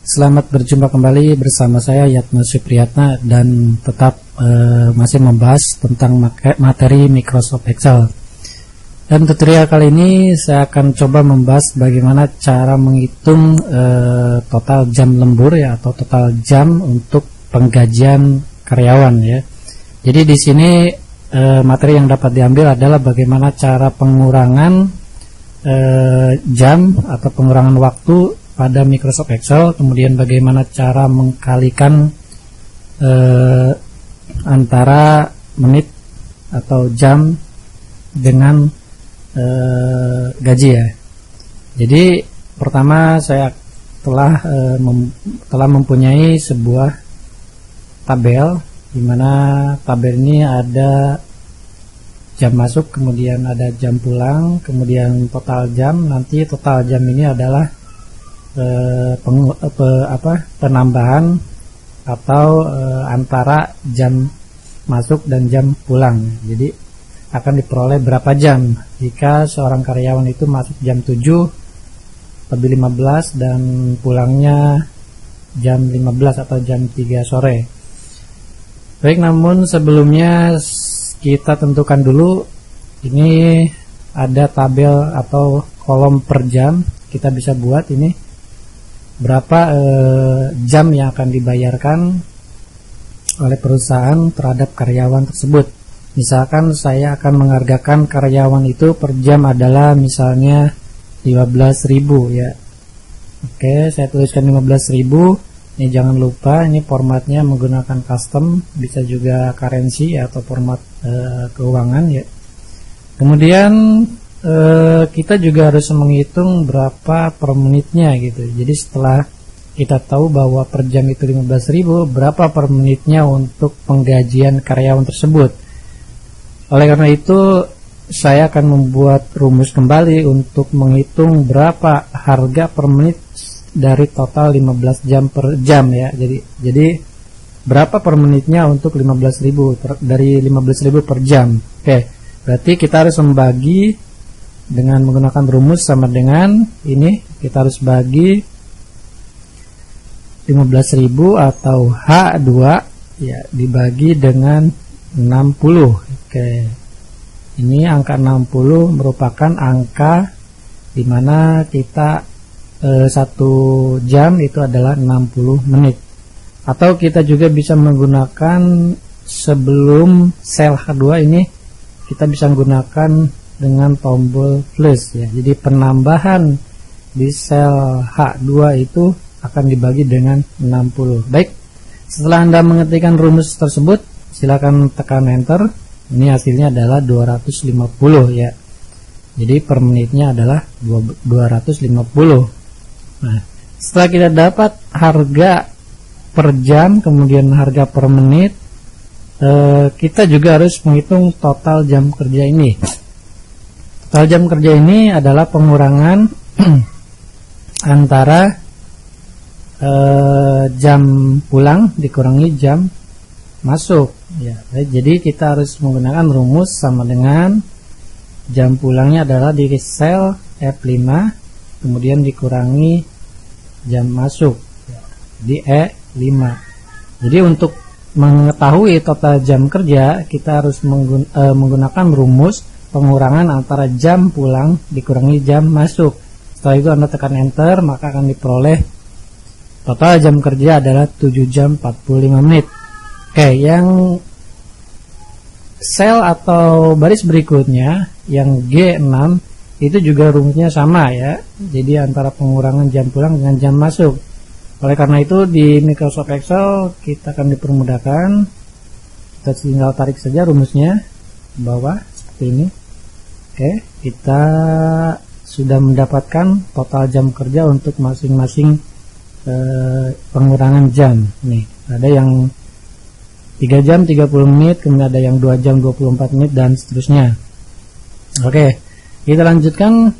Selamat berjumpa kembali bersama saya Yatma Supriyatna dan tetap masih membahas tentang materi Microsoft Excel. Dan tutorial kali ini saya akan coba membahas bagaimana cara menghitung total jam lembur ya, atau total jam untuk penggajian karyawan ya. Jadi di sini materi yang dapat diambil adalah bagaimana cara pengurangan jam atau pengurangan waktu pada Microsoft Excel, kemudian bagaimana cara mengkalikan antara menit atau jam dengan gaji ya. Jadi pertama saya telah mempunyai sebuah tabel, di mana tabel ini ada jam masuk, kemudian ada jam pulang, kemudian total jam. Nanti total jam ini adalah penambahan atau antara jam masuk dan jam pulang. Jadi akan diperoleh berapa jam jika seorang karyawan itu masuk jam 7 lebih 15 dan pulangnya jam 15 atau jam 3 sore. Baik, namun sebelumnya kita tentukan dulu, ini ada tabel atau kolom per jam. Kita bisa buat ini berapa jam yang akan dibayarkan oleh perusahaan terhadap karyawan tersebut. Misalkan saya akan menghargakan karyawan itu per jam adalah misalnya 15.000 ya. Oke, saya tuliskan 15.000. Ini jangan lupa, ini formatnya menggunakan custom, bisa juga currency atau format keuangan ya. Kemudian kita juga harus menghitung berapa per menitnya gitu. Jadi setelah kita tahu bahwa per jam itu 15.000, berapa per menitnya untuk penggajian karyawan tersebut. Oleh karena itu saya akan membuat rumus kembali untuk menghitung berapa harga per menit dari total 15 jam per jam ya. Jadi berapa per menitnya untuk 15.000 dari 15.000 per jam. Oke, berarti kita harus membagi dengan menggunakan rumus sama dengan ini, kita harus bagi 15.000 atau H2 ya dibagi dengan 60. Oke, ini angka 60 merupakan angka dimana kita 1 jam itu adalah 60 menit. Atau kita juga bisa menggunakan sebelum sel H2 ini, kita bisa menggunakan dengan tombol plus ya. Jadi penambahan di sel H2 itu akan dibagi dengan 60. Baik, setelah Anda mengetikkan rumus tersebut, silakan tekan enter. Ini hasilnya adalah 250 ya. Jadi per menitnya adalah 250. Nah, setelah kita dapat harga per jam kemudian harga per menit, kita juga harus menghitung total jam kerja ini. Total jam kerja ini adalah pengurangan antara jam pulang dikurangi jam masuk ya. Jadi kita harus menggunakan rumus sama dengan jam pulangnya adalah di sel F5 kemudian dikurangi jam masuk ya, di E5. Jadi untuk mengetahui total jam kerja, kita harus menggunakan rumus pengurangan antara jam pulang dikurangi jam masuk. Setelah itu Anda tekan enter, maka akan diperoleh total jam kerja adalah 7 jam 45 menit. Oke, yang sel atau baris berikutnya yang G6 itu juga rumusnya sama ya. Jadi antara pengurangan jam pulang dengan jam masuk. Oleh karena itu di Microsoft Excel kita akan dipermudahkan, kita tinggal tarik saja rumusnya ke bawah seperti ini. Oke, kita sudah mendapatkan total jam kerja untuk masing-masing pengurangan jam. Nih, ada yang 3 jam 30 menit, kemudian ada yang 2 jam 24 menit dan seterusnya. Oke, kita lanjutkan.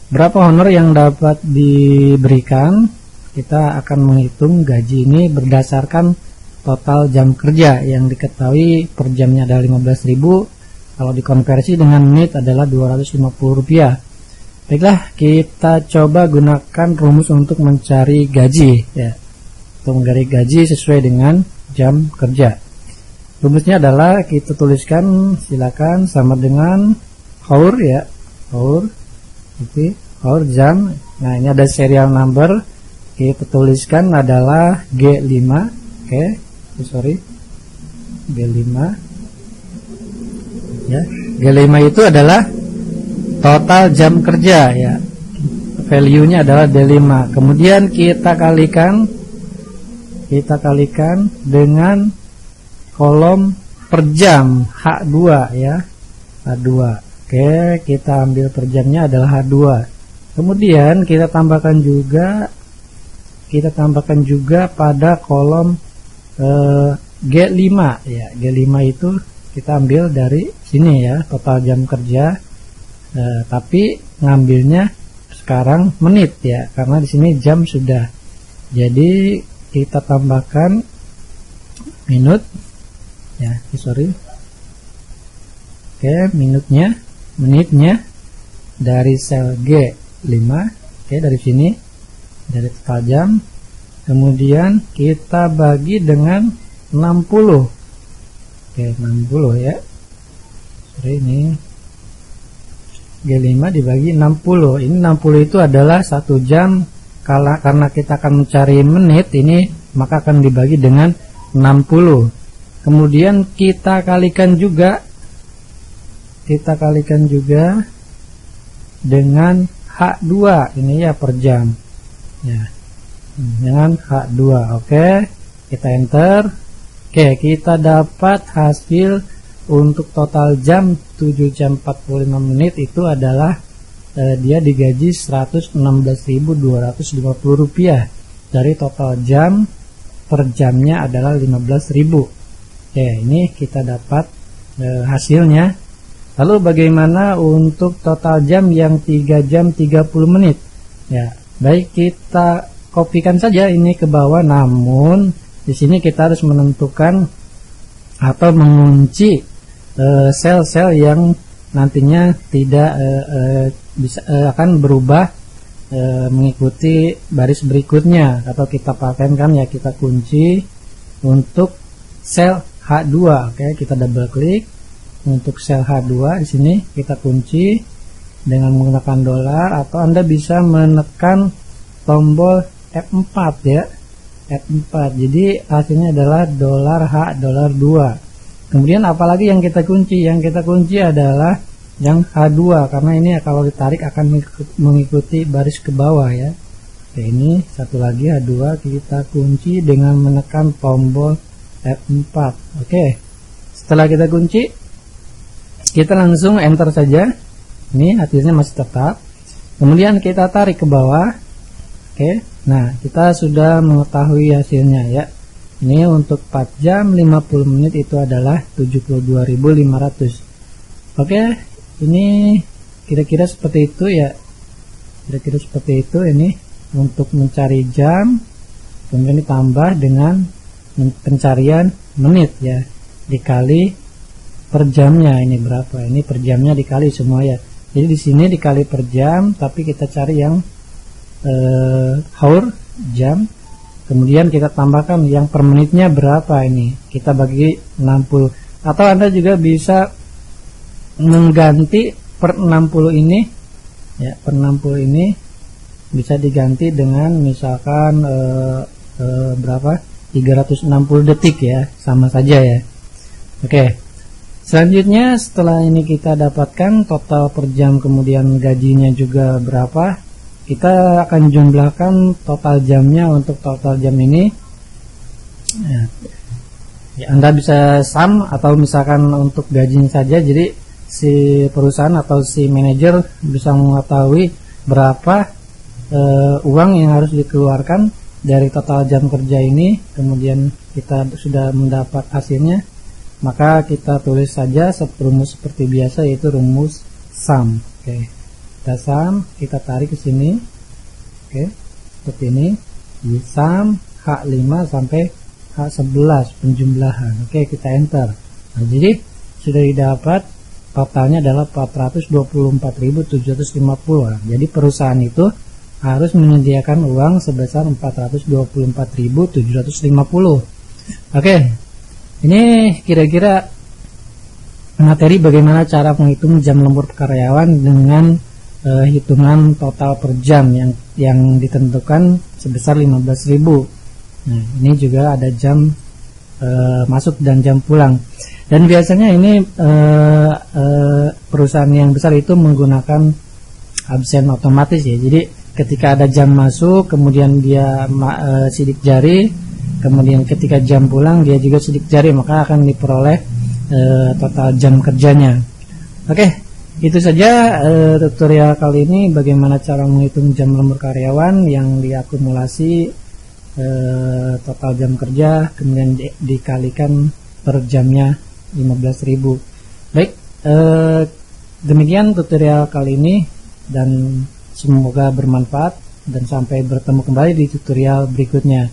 Berapa honor yang dapat diberikan? Kita akan menghitung gaji ini berdasarkan total jam kerja yang diketahui per jamnya adalah 15.000. Kalau dikonversi dengan menit adalah Rp250. Baiklah, kita coba gunakan rumus untuk mencari gaji ya. Untuk mencari gaji sesuai dengan jam kerja. Rumusnya adalah kita tuliskan, silakan, sama dengan hour ya. Hour itu hour jam. Nah, ini ada serial number. Kita tuliskan adalah G5. Oke, sorry. G5. Ya, G5 itu adalah total jam kerja ya. Value-nya adalah D5. Kemudian kita kalikan dengan kolom per jam H2 ya. H2. Oke, kita ambil per jamnya adalah H2. Kemudian kita tambahkan juga pada kolom G5 ya. G5 itu kita ambil dari sini ya, total jam kerja. Tapi ngambilnya sekarang menit ya, karena di sini jam sudah. Jadi kita tambahkan minut ya, sorry. Oke, menitnya dari sel G5. Oke, dari sini, dari total jam. Kemudian kita bagi dengan 60. Oke, 60 ya. Sorry, ini G5 dibagi 60. Ini 60 itu adalah 1 jam. Karena kita akan mencari menit ini, maka akan dibagi dengan 60. Kemudian kita kalikan juga dengan H2 ini ya, per jam ya, dengan H2. Oke, kita enter. Oke, kita dapat hasil untuk total jam 7 jam 45 menit itu adalah dia digaji Rp116.250 dari total jam per jamnya adalah 15.000. Oke, ini kita dapat hasilnya. Lalu bagaimana untuk total jam yang 3 jam 30 menit? Ya, baik, kita kopikan saja ini ke bawah, namun di sini kita harus menentukan atau mengunci sel-sel yang nantinya tidak bisa akan berubah mengikuti baris berikutnya, atau kita pakaikan ya, kita kunci untuk sel H2. Oke, kita double klik untuk sel H2. Di sini kita kunci dengan menggunakan dolar, atau Anda bisa menekan tombol F4 ya, F4. Jadi hasilnya adalah $H $2. Kemudian apalagi yang kita kunci? Yang kita kunci adalah yang H2, karena ini kalau ditarik akan mengikuti baris ke bawah ya. Oke, ini satu lagi H2 kita kunci dengan menekan tombol F4. Oke, setelah kita kunci, kita langsung enter saja. Ini hasilnya masih tetap. Kemudian kita tarik ke bawah. Oke, nah kita sudah mengetahui hasilnya ya. Ini untuk 4 jam 50 menit itu adalah 72.500. Oke, ini kira-kira seperti itu ya. Kira-kira seperti itu ini untuk mencari jam. Kemudian ditambah dengan pencarian menit ya, dikali per jamnya. Ini berapa? Ini per jamnya dikali semua ya. Jadi di sini dikali per jam, tapi kita cari yang hour, jam. Kemudian kita tambahkan yang per menitnya berapa, ini kita bagi 60. Atau Anda juga bisa mengganti per 60 ini ya, per 60 ini bisa diganti dengan misalkan berapa, 360 detik ya, sama saja ya. Oke, selanjutnya setelah ini kita dapatkan total per jam, kemudian gajinya juga berapa, kita akan jumlahkan total jamnya. Untuk total jam ini ya, Anda bisa sum, atau misalkan untuk gajinya saja, jadi si perusahaan atau si manajer bisa mengetahui berapa uang yang harus dikeluarkan dari total jam kerja ini. Kemudian kita sudah mendapat hasilnya, maka kita tulis saja rumus seperti biasa, yaitu rumus sum. Oke, kita sum, kita tarik ke sini. Oke, seperti ini, di sum H5 sampai H11 penjumlahan. Oke, kita enter. Nah, jadi sudah didapat totalnya adalah 424.750. Jadi perusahaan itu harus menyediakan uang sebesar 424.750. Oke, ini kira-kira materi bagaimana cara menghitung jam lembur karyawan dengan hitungan total per jam yang ditentukan sebesar 15.000. Nah, ini juga ada jam masuk dan jam pulang. Dan biasanya ini perusahaan yang besar itu menggunakan absen otomatis ya. Jadi ketika ada jam masuk, kemudian dia sidik jari, kemudian ketika jam pulang dia juga sidik jari, maka akan diperoleh total jam kerjanya. Oke, itu saja tutorial kali ini bagaimana cara menghitung jam lembur karyawan yang diakumulasi total jam kerja kemudian dikalikan per jamnya 15.000. Baik, demikian tutorial kali ini dan semoga bermanfaat dan sampai bertemu kembali di tutorial berikutnya.